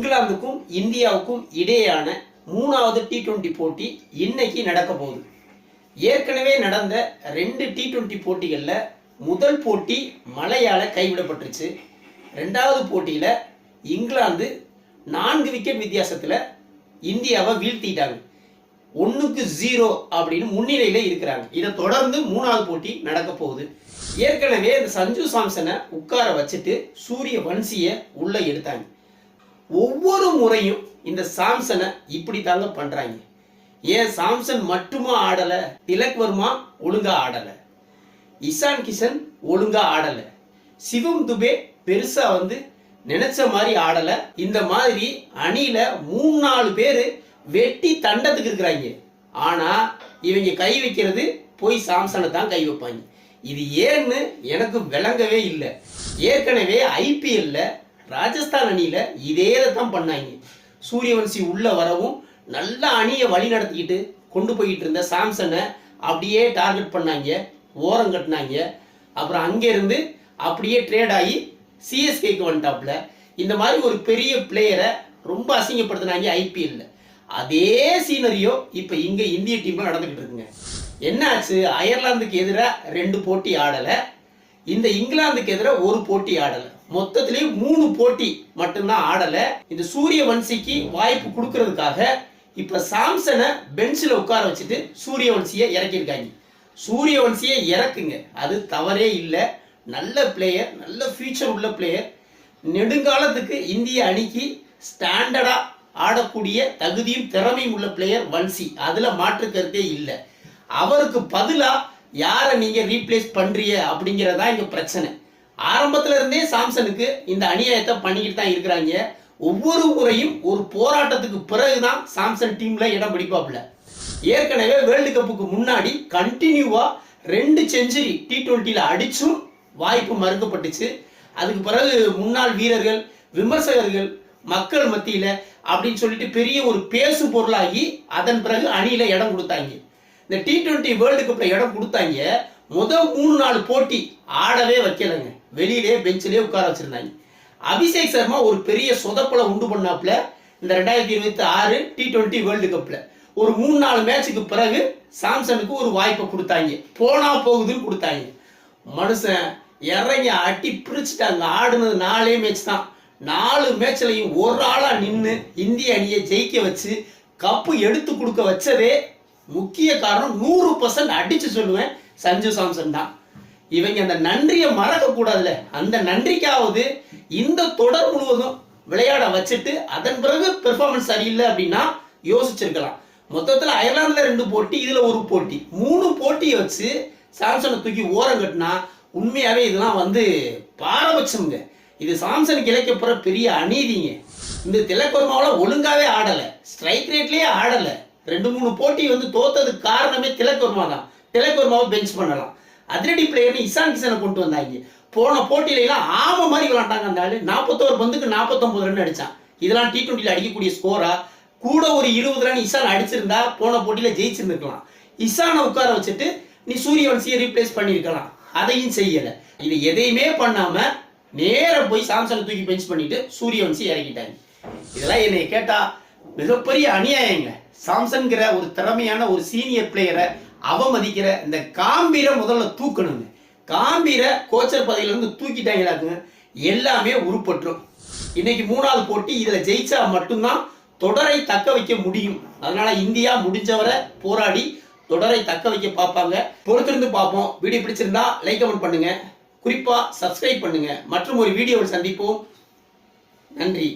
இங்கிலாந்துக்கும் இந்தியாவுக்கும் இடையேயான 3வது T20 போட்டி இன்னைக்கு நடக்க போகுது. ஏற்கனவே நடந்த 2 T20 போட்டிகளில் முதல் போட்டி மழையால கைவிடப்பட்டுருச்சு. 2வது போட்டியில் இங்கிலாந்து 4 விக்கெட் வித்தியாசத்தில் இந்தியாவை வீழ்த்திட்டாங்க. 1-0 அப்படின்னு முன்னிலையில் இருக்கிறாங்க. இதை தொடர்ந்து 3வது போட்டி நடக்க போகுது. ஏற்கனவே இந்த சஞ்சு சாம்சனை உட்கார வச்சுட்டு சூரியவன்சியை உள்ள எடுத்தாங்க. ஒவ்வொரு முறையும் இந்த சாம்சனை இப்படி தாங்க பண்றாங்க. ஏன் சாம்சன் மட்டுமா ஆடல, திலக் வர்மா ஒழுங்கா ஆடல, இஷான் கிஷன் ஒழுங்கா ஆடல, சிவம் துபே பெருசா நினைச்ச மாதிரி ஆடல. இந்த மாதிரி அணியில 3-4 பேரு வெட்டி தண்டத்துக்கு இருக்கிறாங்க. ஆனா இவங்க கை வைக்கிறது போய் சாம்சனை தான் கை வைப்பாங்க. இது ஏன்னு எனக்கு விளங்கவே இல்லை. ஏற்கனவே ஐபிஎல்ல ராஜஸ்தான் அணியில இதே தான் பண்ணாங்க. சூரியவன்சி உள்ள வரவும் நல்ல அணியை வழி நடத்திக்கிட்டு கொண்டு போயிட்டு இருந்த சாம்சனை அப்படியே டார்கெட் பண்ணாங்க, ஓரம் கட்டினாங்க. அப்புறம் அங்கிருந்து அப்படியே ட்ரேட் ஆகி சிஎஸ்கேக்கு வந்துட்டாப்ல. இந்த மாதிரி ஒரு பெரிய பிளேயரை ரொம்ப அசிங்கப்படுத்தினாங்க ஐபிஎல்ல. அதே சீனரியோ இப்ப இங்க இந்திய டீம்ல நடந்துகிட்டு இருக்குங்க. என்னாச்சு, அயர்லாந்துக்கு எதிராக 2 போட்டி ஆடல, இந்த இங்கிலாந்துக்கு எதிராக 1 போட்டி ஆடல, மொத்தத்திலே 3 போட்டி மட்டும்தான் ஆடல. இந்த சூரியவன்சிக்கு வாய்ப்பு கொடுக்கறதுக்காக இப்ப சாம்சனை பெஞ்சில் உட்கார வச்சுட்டு சூரியவன்சியை இறக்கியிருக்காங்க. சூரியவன்சியை இறக்குங்க, அது தவறே இல்லை. நல்ல பிளேயர், நல்ல ஃபியூச்சர் உள்ள பிளேயர், நெடுங்காலத்துக்கு இந்திய அணிக்கு ஸ்டாண்டர்டா ஆடக்கூடிய தகுதியும் திறமையும் உள்ள பிளேயர் வன்சி, அதுல மாற்று கருத்தே இல்லை. அவருக்கு பதிலா யாரை நீங்க ரீப்ளேஸ் பண்றீங்க அப்படிங்கறதா இங்க பிரச்சனை. ஆரம்பத்துல இருந்தே சாம்சனுக்கு இந்த அநியாயத்தை பண்ணிக்கிட்டு தான் இருக்கிறாங்க. ஒவ்வொரு முறையும் ஒரு போராட்டத்துக்கு பிறகுதான் சாம்சன் டீம்ல இடம் பிடிப்பாப்ல. ஏற்கனவே வேர்ல்டு கப்புக்கு முன்னாடி கண்டினியூவா 2 செஞ்சுரி T20ல அடிச்சும் வாய்ப்பு மறுக்கப்பட்டுச்சு. அதுக்கு பிறகு முன்னாள் வீரர்கள், விமர்சகர்கள், மக்கள் மத்தியில அப்படின்னு சொல்லிட்டு பெரிய ஒரு பேசு பொருளாகி அதன் பிறகு அணியில இடம் கொடுத்தாங்க. இந்த T20 வேர்ல்டு கப்ல இடம் கொடுத்தாங்க. முதல் 3-4 போட்டி ஆடவே வைக்கலங்க, வெளியிலே பெஞ்சிலே உட்கார வச்சிருந்தாங்க. அபிஷேக் சர்மா ஒரு பெரிய சொதப்பலை உண்டு பண்ணாப்ல. இந்த 2026 T20 வேர்ல்டு கப்ல ஒரு 3-4 மேட்சுக்கு பிறகு சாம்சனுக்கு ஒரு வாய்ப்பை கொடுத்தாங்க. போனா போகுதுன்னு கொடுத்தாங்க. மனுஷன் இறங்கி அட்டி பிரிச்சுட்டாங்க. ஆடுனது 4 மேட்ச் தான். 4 மேட்ச்லையும் ஒரு ஆளா நின்று இந்திய அணியை ஜெயிக்க வச்சு கப்பு எடுத்து கொடுக்க வச்சதே முக்கிய காரணம் 100% அடிச்சு சொல்லுவேன் சஞ்சு சாம்சன் தான். இவங்க அந்த நன்றியை மறக்க கூடாதுல. அந்த நன்றிக்காவது இந்த தொடர் முழுவதும் விளையாட வச்சுட்டு அதன் பிறகு பெர்ஃபார்மன்ஸ் சரியில்லை அப்படின்னா யோசிச்சிருக்கலாம். மொத்தத்தில் அயர்லாந்துல 2 போட்டி, இதுல 1 போட்டி, 3 போட்டியை வச்சு சாம்சனை தூக்கி ஓரம் கட்டினா உண்மையாவே இதெல்லாம் பாரபட்சம்ங்க. இது சாம்சனுக்கு இழைக்கப்படுற பெரிய அநீதிங்க. இந்த திலக் வர்மாவில் ஒழுங்காவே ஆடல, ஸ்ட்ரைக் ரேட்லயே ஆடல. 2-3 போட்டி தோத்ததுக்கு காரணமே திலக் வர்மா தான். திலக் வர்மாவை பெஞ்ச் பண்ணலாம். அதிரடி பிளேயர்னு இஷான் கிஷனை கொண்டு வந்தாங்க. போன போட்டியில எல்லாம் ஆம மாதிரி விளாண்டாங்க. அந்த ஆளு 41 பந்துக்கு 49 ரன் அடிச்சான். இதெல்லாம் T20ல அடிக்கக்கூடிய ஸ்கோரா. கூட ஒரு 20 ரன் இஷான் அடிச்சிருந்தா போன போட்டியில ஜெயிச்சிருந்துக்கலாம். இஷானை உட்கார வச்சுட்டு நீ சூரியவன்சியை ரீப்ளேஸ் பண்ணிருக்கலாம், அதையும் செய்யல. இது எதையுமே பண்ணாம நேர போய் சாம்சனை தூக்கி பெஞ்ச் பண்ணிட்டு சூரியவன்சி இறக்கிட்டாங்க. இதெல்லாம் என்னை கேட்டா மிகப்பெரிய அநியாயங்க. சாம்சன்கிற ஒரு திறமையான ஒரு சீனியர் பிளேயரை அவமதிக்கிற இந்த காம்பீரை முதல்ல தூக்கணுங்க. காம்பீரை கோச்சர் பதவியிலிருந்து தூக்கிட்டாங்களாக்குங்க, எல்லாமே உருப்பற்றும். இன்னைக்கு 3வது போட்டி, இதுல ஜெயிச்சா மட்டும்தான் தொடரை தக்க வைக்க முடியும். அதனால இந்தியா முடிஞ்சவரை போராடி தொடரை தக்க வைக்க பார்ப்பாங்க. பொறுத்திருந்து பார்ப்போம். வீடியோ பிடிச்சிருந்தா லைக், கமெண்ட் பண்ணுங்க, குறிப்பா சப்ஸ்கிரைப் பண்ணுங்க. மற்றும் ஒரு வீடியோவில் சந்திப்போம். நன்றி.